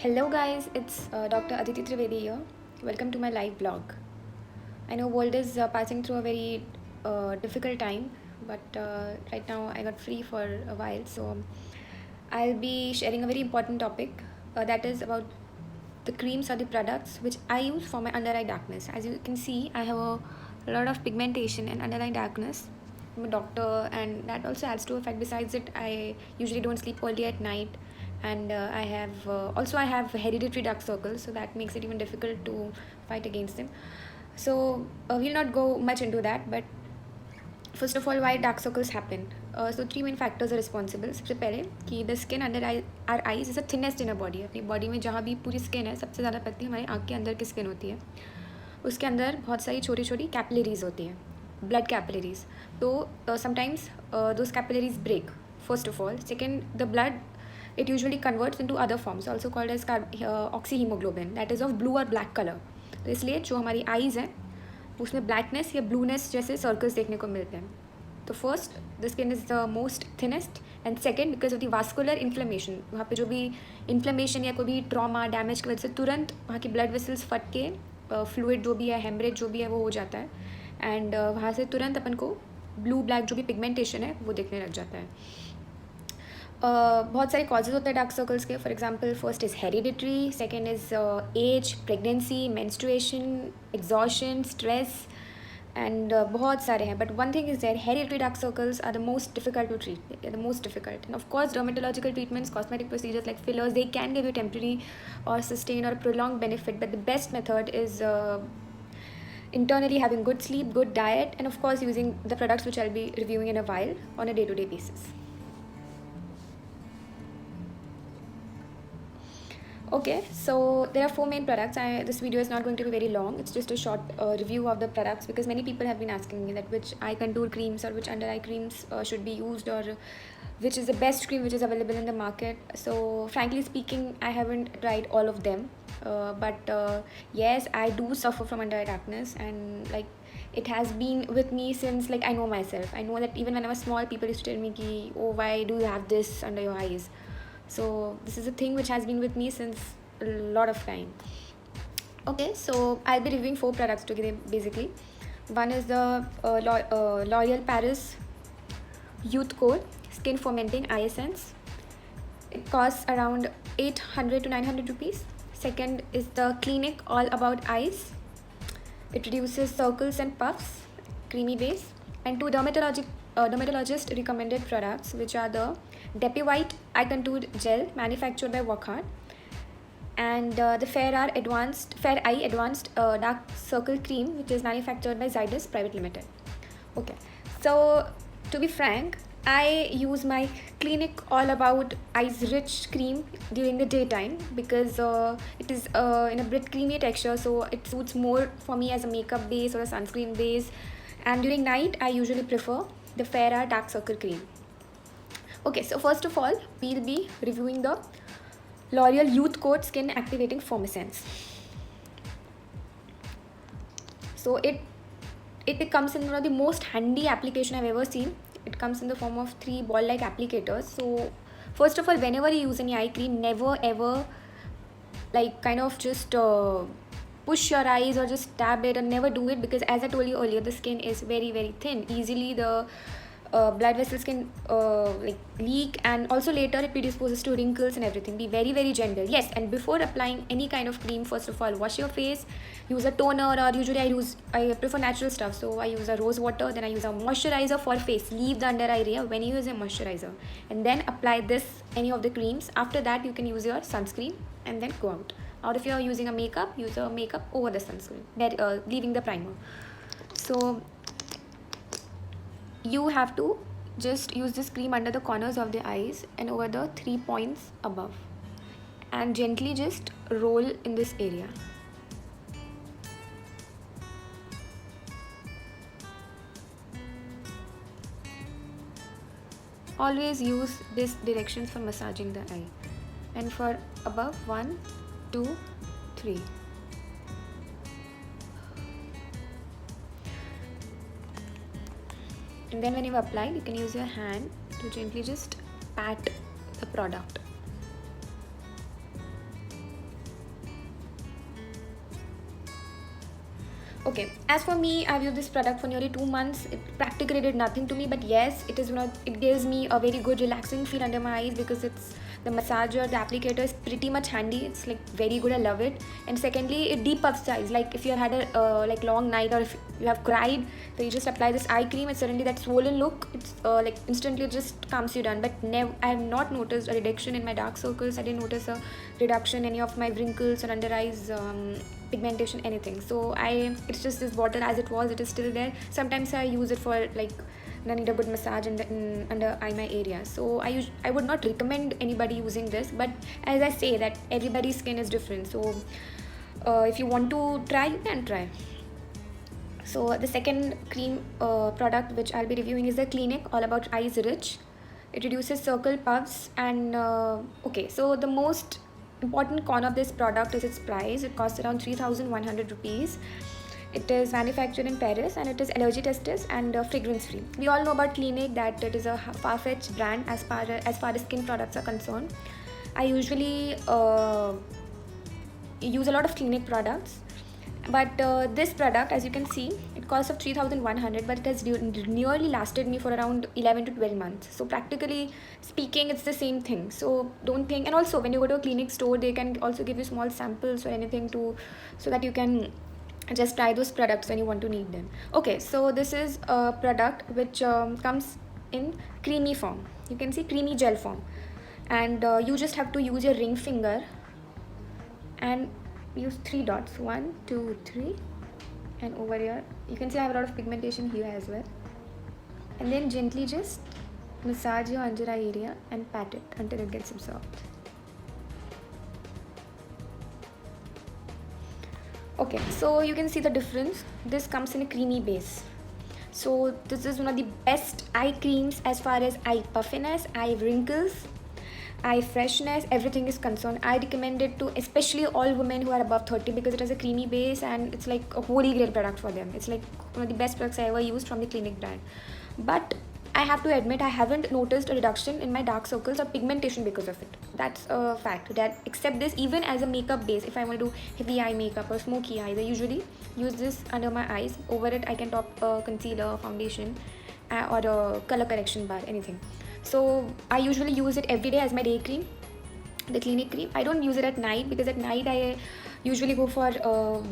Hello guys, it's Dr. Aditi Trivedi here. Welcome to my live blog. I know world is passing through a very difficult time, but right now I got free for a while, so I'll be sharing a very important topic that is about the creams or the products which I use for my under eye darkness. As you can see, I have a lot of pigmentation and under eye darkness. I'm a doctor, and that also adds to a fact. Besides it, I usually don't sleep early at night, and I have hereditary dark circles, so that makes it even difficult to fight against them. So we'll not go much into that, but first of all, why dark circles happen? So three main factors are responsible. सबसे पहले कि the skin under our eyes is the thinnest in our body. अपनी body में जहाँ भी पूरी skin है, सबसे ज़्यादा पतली हमारी आँख के अंदर की skin होती है. उसके अंदर बहुत सारी छोटी छोटी कैपिलरीज होती हैं, ब्लड कैपिलरीज. तो sometimes those capillaries break. First of all, second, the blood it usually converts into other forms also called as oxyhemoglobin that is of blue or black color. तो इसलिए जो हमारी आईज हैं उसमें blackness या blueness जैसे circles देखने को मिलते हैं. तो first, the skin is the most thinnest, and second, because of the vascular inflammation. वहाँ पे जो भी इन्फ्लेमेशन या कोई भी ट्रॉमा डैमेज की वजह से तुरंत वहाँ की ब्लड वेसल्स फट के फ्लूइड जो भी है, हेमरेज जो भी है, वो हो जाता है. एंड वहाँ से तुरंत अपन को ब्लू ब्लैक जो भी पिगमेंटेशन है वो देखने लग जाता है. बहुत सारे कॉजेज होते हैं डार्क सर्कल्स के. For example, first is hereditary, second is age, pregnancy, menstruation, exhaustion, stress, and बहुत सारे हैं. But one thing is there, hereditary dark circles are the most difficult to treat, the most difficult. And of course dermatological treatments, cosmetic procedures like fillers, they can give you temporary or sustained or prolonged benefit, but the best method is internally having good sleep, good diet, and of course using the products which I'll be reviewing in a while on a day-to-day basis. Okay, so there are four main products. This video is not going to be very long. It's just a short review of the products, because many people have been asking me that which eye contour creams or which under eye creams should be used, or which is the best cream which is available in the market. So frankly speaking, I haven't tried all of them, but yes, I do suffer from under eye darkness, and like it has been with me since, like, I know myself. I know that even when I was small, people used to tell me ki, oh, why do you have this under your eyes? So this is a thing which has been with me since a lot of time. Okay, so I'll be reviewing four products today basically. One is the L'Oreal Paris Youth Core Skin Fomenting Eye Essence. It costs around 800 to 900 rupees. Second is the Clinique All About Eyes. It reduces circles and puffs, creamy base. And two dermatologist recommended products, which are the Depi White Eye Contour Gel, manufactured by Wockhardt, and the Fair Eye Advanced Dark Circle Cream, which is manufactured by Zydus Private Limited. Okay, so to be frank, I use my Clinique All About Eyes Rich Cream during the daytime, because it is in a bit creamy texture, so it suits more for me as a makeup base or a sunscreen base. And during night, I usually prefer the Fair Eye Dark Circle Cream. Okay, so first of all, we'll be reviewing the L'Oreal Youth Coat Skin Activating Foam Essence. So it comes in one of the most handy application I've ever seen. It comes in the form of 3 ball-like applicators. So first of all, whenever you use any eye cream, never ever like kind of just push your eyes or just stab it, or never do it, because as I told you earlier, the skin is very very thin. Easily the blood vessels can like leak, and also later it predisposes to wrinkles and everything. Be very very gentle. Yes, and before applying any kind of cream, first of all, wash your face, use a toner, or usually I prefer natural stuff, so I use a rose water, then I use a moisturizer for face. Leave the under eye area when you use a moisturizer, and then apply any of the creams. After that, you can use your sunscreen and then go out. Or if you are using a makeup, use a makeup over the sunscreen, leaving the primer. So you have to just use this cream under the corners of the eyes and over the 3 points above, and gently just roll in this area. Always use these directions for massaging the eye, and for above 1, 2, 3. And then when you've applied, you can use your hand to gently just pat the product. Okay, as for me, I've used this product for nearly 2 months. It practically did nothing to me, but yes, it is it gives me a very good relaxing feel under my eyes because it's the massager, the applicator is pretty much handy. It's like very good. I love it. And secondly, it depuffs the eyes. Like if you had a like long night or if you have cried, so you just apply this eye cream. It's suddenly that swollen look. It's like instantly just calms you down. But never, I have not noticed a reduction in my dark circles. I didn't notice a reduction in any of my wrinkles or under eyes. Pigmentation, anything. So it's just this bottle as it was, it is still there. Sometimes I use it for like when I need a good massage under eye my area. So I would not recommend anybody using this, but as I say that everybody's skin is different. So if you want to try, you can try. So the second cream product which I'll be reviewing is the Clinique All About Eyes Rich. It reduces circle puffs and okay, so the most important con of this product is its price. It costs around 3,100 rupees. It is manufactured in Paris and it is allergy tested and fragrance free. We all know about Clinique that it is a far-fetched brand as far as skin products are concerned. I usually use a lot of Clinique products, but this product, as you can see, it costs of 3,100, but it has nearly lasted me for around 11 to 12 months. So practically speaking, it's the same thing. So don't think. And also when you go to a Clinique store, they can also give you small samples or anything so that you can just try those products when you want to need them. Okay, so this is a product which comes in creamy form. You can see creamy gel form, and you just have to use your ring finger and use 3 dots, 1 2 3, and over here you can see I have a lot of pigmentation here as well, and then gently just massage your under eye area and pat it until it gets absorbed. Okay, so you can see the difference. This comes in a creamy base. So this is one of the best eye creams as far as eye puffiness, eye wrinkles, eye freshness, everything is concerned. I recommend it to especially all women who are above 30 because it has a creamy base and it's like a holy grail product for them. It's like one of the best products I ever used from the Clinique brand. But I have to admit I haven't noticed a reduction in my dark circles or pigmentation because of it. That's a fact. That except this, even as a makeup base, if I want to do heavy eye makeup or smoky eyes, I usually use this under my eyes. Over it I can top a concealer, foundation, or a color correction bar, anything. So I usually use it every day as my day cream, the Clinique cream. I don't use it at night because at night I usually go for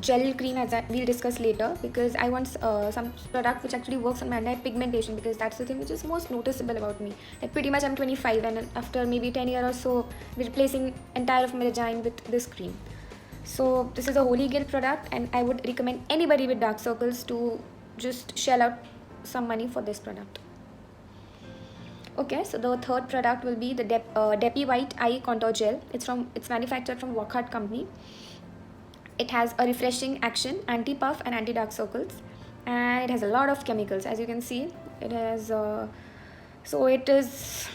gel cream, as we'll discuss later, because I want some product which actually works on my under eye pigmentation, because that's the thing which is most noticeable about me. Like pretty much I'm 25 and after maybe 10 years or so replacing entire of my regime with this cream. So this is a holy grail product and I would recommend anybody with dark circles to just shell out some money for this product. Okay, so the third product will be the Depi White Eye Contour Gel. It's manufactured from Wockhardt Company. It has a refreshing action, anti-puff and anti-dark circles, and it has a lot of chemicals. As you can see, it has so it is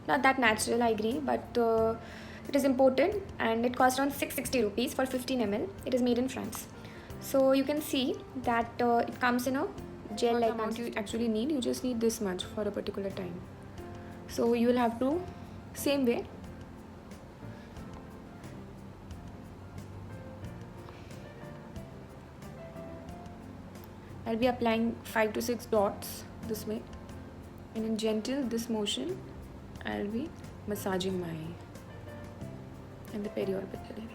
not that natural, I agree, but it is imported and it costs around 660 rupees for 15 ml. It is made in France. So you can see that it comes in a gel like amount you actually need. You just need this much for a particular time. So you will have to, same way, I'll be applying 5 to 6 dots this way, and in gentle this motion I'll be massaging my eye and the periorbital area.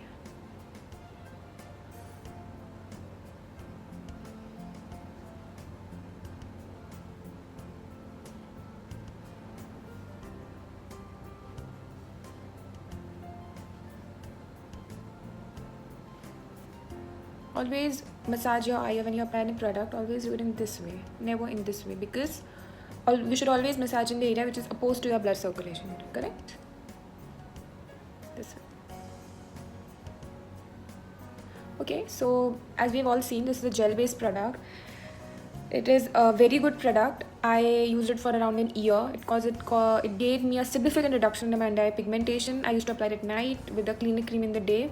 Always massage your eye when you're applying a product. Always do it in this way, never in this way, because we should always massage in the area which is opposed to your blood circulation, correct? This way. Okay, so as we've all seen, this is a gel based product. It is a very good product. I used it for around an year. It gave me a significant reduction in my under eye pigmentation. I used to apply it at night with the Clinique cream in the day.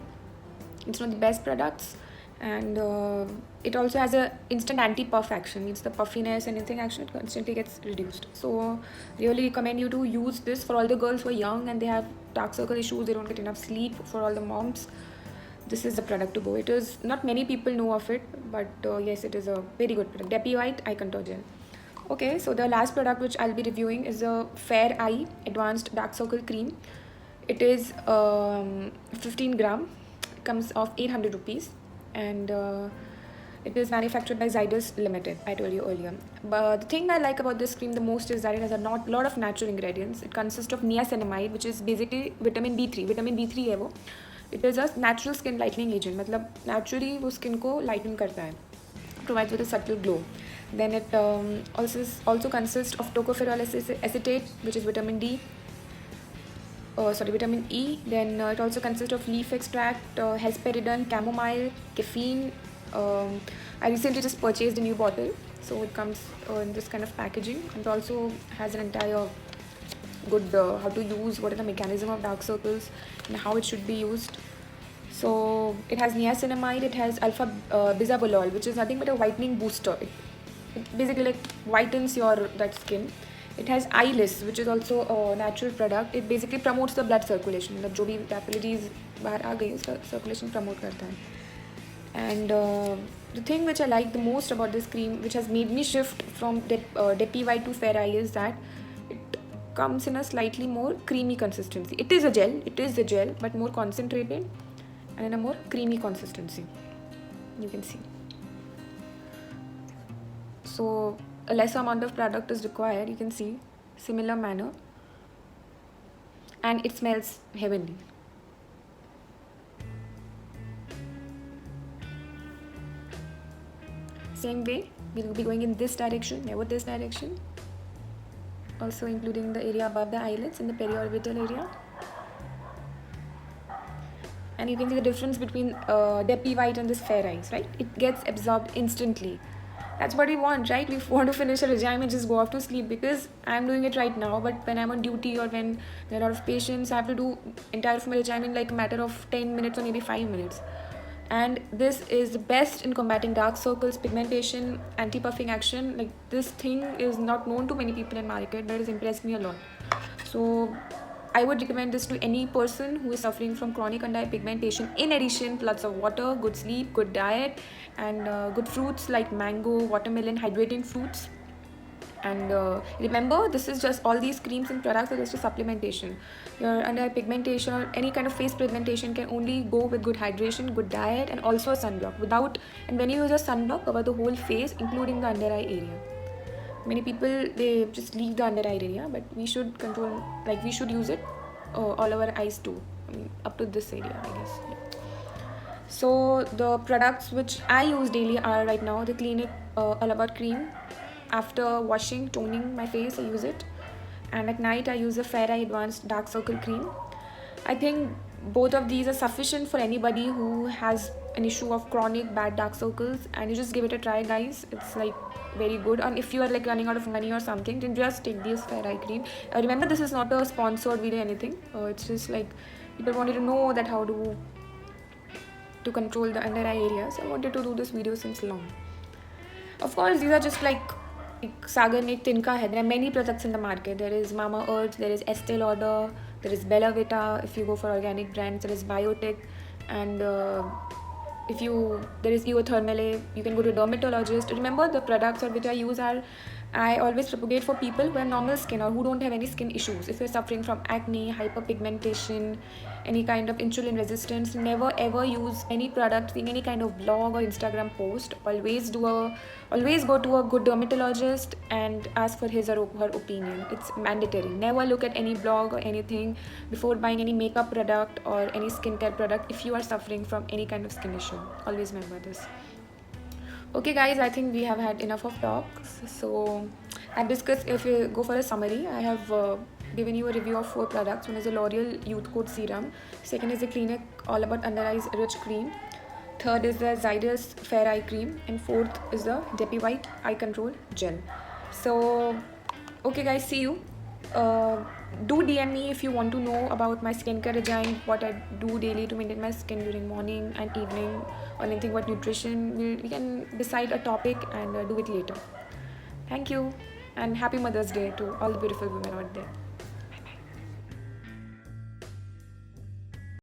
It's one of the best products, and it also has a instant anti-puff action. It's the puffiness and anything action, it constantly gets reduced. So really recommend you to use this for all the girls who are young and they have dark circle issues, they don't get enough sleep. For all the moms, this is the product to go. It is not many people know of it, but yes, it is a very good product. Depi White Eye Contour Gel. Okay, so the last product which I'll be reviewing is the Fair Eye Advanced Dark Circle Cream. It is 15 gram. It comes off 800 rupees, and it is manufactured by Zydus Limited. I told you earlier. But the thing I like about this cream the most is that it has a lot of natural ingredients. It consists of niacinamide, which is basically vitamin B3. Vitamin B3 है वो. It is a natural skin lightening agent. मतलब naturally वो skin को lighten करता है. Provides with a subtle glow. Then it also consists of tocopherol acetate, which is vitamin D. Vitamin E. Then it also consists of leaf extract, hesperidin, chamomile, caffeine. I recently just purchased a new bottle, so it comes in this kind of packaging. It also has an entire good how to use, what is the mechanism of dark circles and how it should be used. So it has niacinamide, it has alpha bisabolol, which is nothing but a whitening booster. It basically like whitens your that skin. It has eyeless, which is also a natural product. It basically promotes the blood circulation. मतलब जो भी capillaries बाहर आ गई उसका circulation promote करता है. And the thing which I like the most about this cream, which has made me shift from Depi White to Fair Eye, is that it comes in a slightly more creamy consistency. It is a gel, but more concentrated and in a more creamy consistency. You can see. So a lesser amount of product is required. You can see similar manner, and it smells heavenly. Same way, we will be going in this direction, never this direction. Also including the area above the eyelids in the periorbital area. And you can see the difference between Depi White and this Fair Eyes, right? It gets absorbed instantly. That's what we want, right? We want to finish a regime and just go off to sleep, because I'm doing it right now, but when I'm on duty or when there are a lot of patients, I have to do entire of my regime in like a matter of 10 minutes or maybe 5 minutes. And this is the best in combating dark circles, pigmentation, anti-puffing action. Like, this thing is not known to many people in market, but it has impressed me a lot. So I would recommend this to any person who is suffering from chronic under eye pigmentation. In addition, lots of water, good sleep, good diet, and good fruits like mango, watermelon, hydrating fruits. And remember, this is just, all these creams and products are just a supplementation. Your under eye pigmentation or any kind of face pigmentation can only go with good hydration, good diet, and also a sunblock. And when you use a sunblock, cover the whole face, including the under eye area. Many people, they just leave the under eye area, but we should control, like we should use it all over eyes too. I mean, up to this area, I guess. Yeah. So the products which I use daily are right now the Clinique All About Cream. After washing, toning my face, I use it. And at night, I use the Fair Eye Advanced Dark Circle Cream. I think both of these are sufficient for anybody who has an issue of chronic bad dark circles, and you just give it a try, guys. It's like very good. And if you are like running out of money or something, then just take this Fair Eye cream. Remember, this is not a sponsored video or anything. It's just like people wanted to know that how to control the under eye area, so I wanted to do this video since long. Of course, these are just like Sagar ne tinka hai. There are many products in the market. There is Mama Earth, there is Estee Lauder, there is Bella Vita. If you go for organic brands, there is Biotech, and there is Eothermale. You can go to a dermatologist. Remember, the products which I use I always propagate for people who have normal skin or who don't have any skin issues. If you're suffering from acne, hyperpigmentation, any kind of insulin resistance, never ever use any product in any kind of blog or Instagram post. Always go to a good dermatologist and ask for his or her opinion. It's mandatory. Never look at any blog or anything before buying any makeup product or any skincare product if you are suffering from any kind of skin issue. Always remember this. Okay guys, I think we have had enough of talks. So I've discussed, if you go for a summary, I have given you a review of 4 products. One is the L'Oreal Youth Coat Serum. Second is the Clinique All About Under Eyes Rich Cream. Third is the Zydus Fair Eye Cream. And fourth is the Depi White Eye Control Gel. So, okay guys, see you. Do DM me if you want to know about my skincare regime, what I do daily to maintain my skin during morning and evening, or anything about nutrition. We can decide a topic and do it later. Thank you, and happy Mother's Day to all the beautiful women out there.